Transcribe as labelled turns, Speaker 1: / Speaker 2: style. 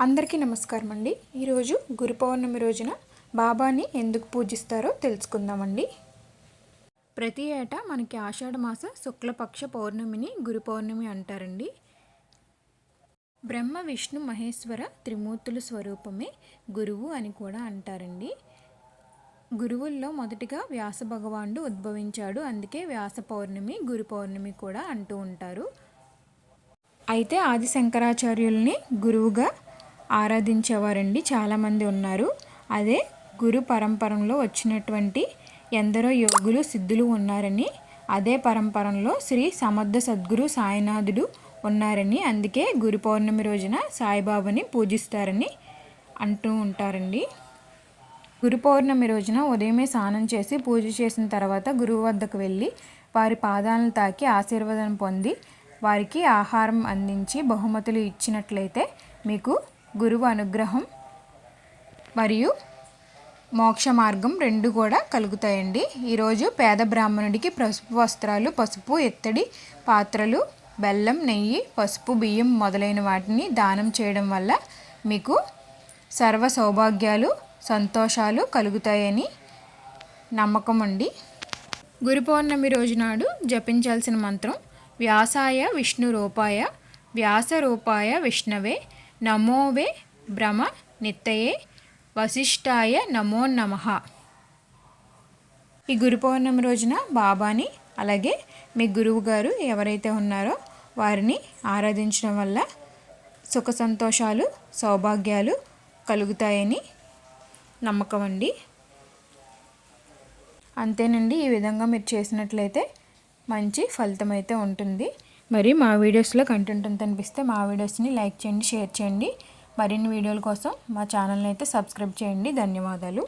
Speaker 1: అందరికీ నమస్కారం అండి. ఈరోజు గురు పౌర్ణమి రోజున బాబాని ఎందుకు పూజిస్తారో తెలుసుకుందామండి. ప్రతి ఏటా మనకి ఆషాఢ మాస శుక్లపక్ష పౌర్ణమిని గురు పౌర్ణమి అంటారండి. బ్రహ్మ విష్ణు మహేశ్వర త్రిమూర్తుల స్వరూపమే గురువు అని కూడా అంటారండి. గురువుల్లో మొదటిగా వ్యాస భగవానుడు ఉద్భవించాడు. అందుకే వ్యాస పౌర్ణమి గురు పౌర్ణమి కూడా అంటూ ఉంటారు. అయితే ఆది శంకరాచార్యుల్ని గురువుగా ఆరాధించేవారండి చాలామంది ఉన్నారు. అదే గురు పరంపరలో వచ్చినటువంటి ఎందరో యోగులు సిద్ధులు ఉన్నారని, అదే పరంపరలో శ్రీ సమర్థ సద్గురు సాయినాథుడు ఉన్నారని, అందుకే గురు పౌర్ణమి రోజున సాయిబాబాని పూజిస్తారని అంటూ ఉంటారండి. గురు పౌర్ణమి రోజున ఉదయమే స్నానం చేసి పూజ చేసిన తర్వాత గురువు వద్దకు వెళ్ళి వారి పాదాలను తాకి ఆశీర్వాదం పొంది వారికి ఆహారం అందించి బహుమతులు ఇచ్చినట్లయితే మీకు గురువు అనుగ్రహం మరియు మోక్ష మార్గం రెండు కూడా కలుగుతాయండి. ఈరోజు పేద బ్రాహ్మణుడికి పసుపు వస్త్రాలు, పసుపు ఎత్తడి పాత్రలు, బెల్లం, నెయ్యి, పసుపు, బియ్యం మొదలైన వాటిని దానం చేయడం వల్ల మీకు సర్వ సౌభాగ్యాలు, సంతోషాలు కలుగుతాయని నమ్మకం అండి. గురు పౌర్ణమి రోజు నాడు జపించాల్సిన మంత్రం వ్యాసాయ విష్ణు రూపాయ వ్యాస రూపాయ విష్ణవే నమోవే బ్రహ్మ నిత్తయే వశిష్ఠాయ నమో నమః. ఈ గురు పౌర్ణమి రోజున బాబాని అలాగే మీ గురువు గారు ఎవరైతే ఉన్నారో వారిని ఆరాధించడం వల్ల సుఖ సంతోషాలు, సౌభాగ్యాలు కలుగుతాయని నమ్మకం అండి. అంతేనండి. ఈ విధంగా మీరు చేసినట్లయితే మంచి ఫలితం అయితే ఉంటుంది. మరి మా వీడియోస్లో కంటెంట్ అంత అనిపిస్తే మా వీడియోస్ని లైక్ చేయండి, షేర్ చేయండి. మరిన్ని వీడియోల కోసం మా ఛానల్ని అయితే సబ్స్క్రైబ్ చేయండి. ధన్యవాదాలు.